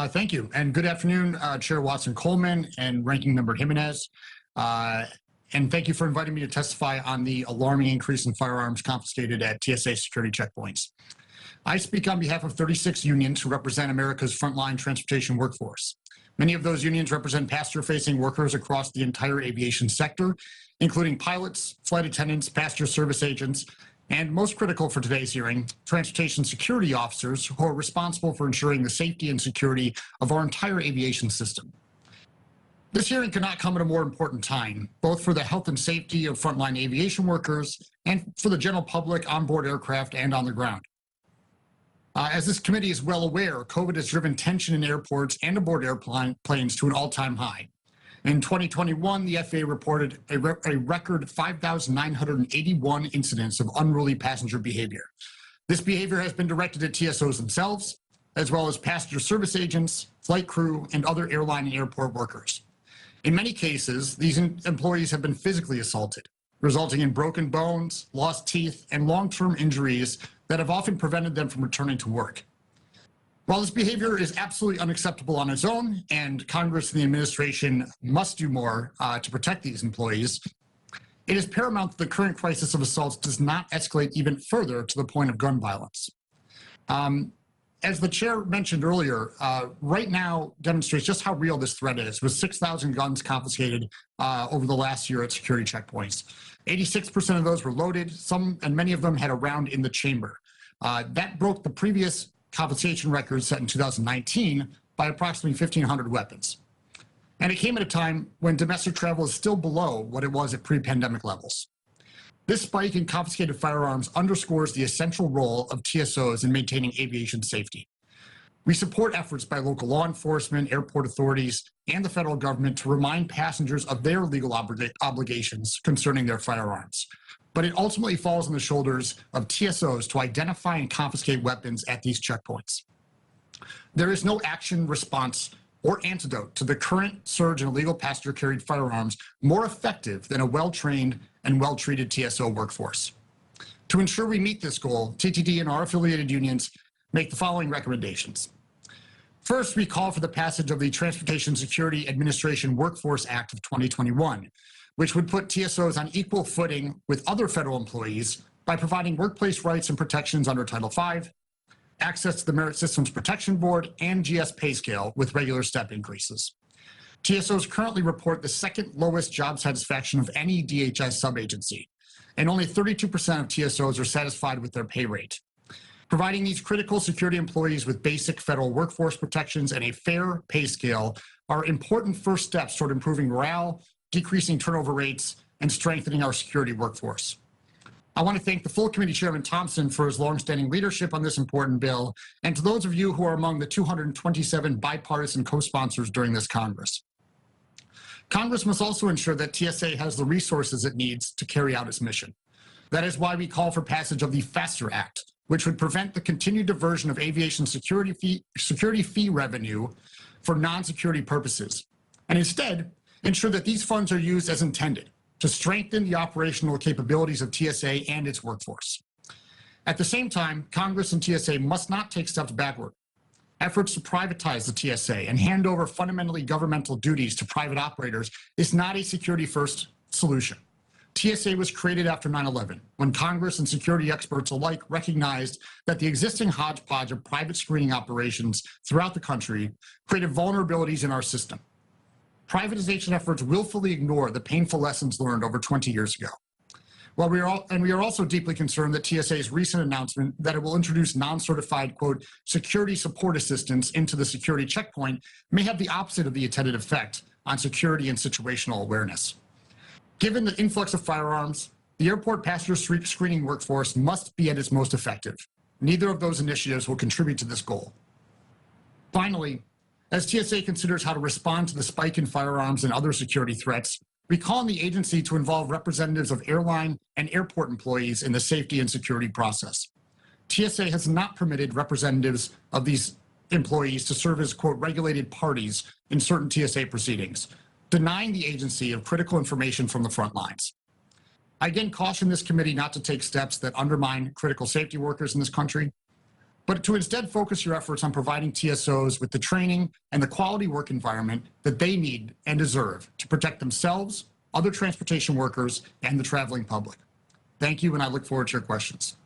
Thank you, and good afternoon, Chair Watson-Coleman and Ranking Member Jimenez. And thank you for inviting me to testify on the alarming increase in firearms confiscated at TSA security checkpoints. I speak on behalf of 36 unions who represent America's frontline transportation workforce. Many of those unions represent passenger-facing workers across the entire aviation sector, including pilots, flight attendants, passenger service agents, and most critical for today's hearing, transportation security officers who are responsible for ensuring the safety and security of our entire aviation system. This hearing could not come at a more important time, both for the health and safety of frontline aviation workers and for the general public on board aircraft and on the ground. As this committee is well aware, COVID has driven tension in airports and aboard airplanes to an all-time high. In 2021, the FAA reported a record 5,981 incidents of unruly passenger behavior. This behavior has been directed at TSOs themselves, as well as passenger service agents, flight crew, and other airline and airport workers. In many cases, these employees have been physically assaulted, resulting in broken bones, lost teeth, and long-term injuries that have often prevented them from returning to work. While this behavior is absolutely unacceptable on its own, and Congress and the administration must do more to protect these employees, it is paramount that the current crisis of assaults does not escalate even further to the point of gun violence. As the chair mentioned earlier, right now demonstrates just how real this threat is, with 6,000 guns confiscated over the last year at security checkpoints. 86% of those were loaded, some and many of them had a round in the chamber. That broke the previous confiscation record set in 2019 by approximately 1,500 weapons. And it came at a time when domestic travel is still below what it was at pre-pandemic levels. This spike in confiscated firearms underscores the essential role of TSOs in maintaining aviation safety. We support efforts by local law enforcement, airport authorities, and the federal government to remind passengers of their legal obligations concerning their firearms. But it ultimately falls on the shoulders of TSOs to identify and confiscate weapons at these checkpoints. There is no action, response, or antidote to the current surge in illegal passenger-carried firearms more effective than a well-trained and well-treated TSO workforce. To ensure we meet this goal, TTD and our affiliated unions make the following recommendations. First, we call for the passage of the Transportation Security Administration Workforce Act of 2021, which would put TSOs on equal footing with other federal employees by providing workplace rights and protections under Title V, access to the Merit Systems Protection Board, and GS pay scale with regular step increases. TSOs currently report the second lowest job satisfaction of any DHS sub-agency, and only 32% of TSOs are satisfied with their pay rate. Providing these critical security employees with basic federal workforce protections and a fair pay scale are important first steps toward improving morale, decreasing turnover rates, and strengthening our security workforce. I want to thank the full committee chairman Thompson for his longstanding leadership on this important bill, and to those of you who are among the 227 bipartisan co-sponsors during this Congress. Congress must also ensure that TSA has the resources it needs to carry out its mission. That is why we call for passage of the FASTER Act, which would prevent the continued diversion of aviation security fee revenue for non-security purposes, and instead ensure that these funds are used as intended to strengthen the operational capabilities of TSA and its workforce. At the same time, Congress and TSA must not take steps backward. Efforts to privatize the TSA and hand over fundamentally governmental duties to private operators is not a security-first solution. TSA was created after 9/11, when Congress and security experts alike recognized that the existing hodgepodge of private screening operations throughout the country created vulnerabilities in our system. Privatization efforts willfully ignore the painful lessons learned over 20 years ago. While we are also deeply concerned that TSA's recent announcement that it will introduce non-certified, quote, security support assistance into the security checkpoint may have the opposite of the intended effect on security and situational awareness. Given the influx of firearms, the airport passenger screening workforce must be at its most effective. Neither of those initiatives will contribute to this goal. Finally, as TSA considers how to respond to the spike in firearms and other security threats, we call on the agency to involve representatives of airline and airport employees in the safety and security process. TSA has not permitted representatives of these employees to serve as, quote, regulated parties in certain TSA proceedings, denying the agency of critical information from the front lines. I again caution this committee not to take steps that undermine critical safety workers in this country. but to instead focus your efforts on providing TSOs with the training and the quality work environment that they need and deserve to protect themselves, other transportation workers, and the traveling public. Thank you, and I look forward to your questions.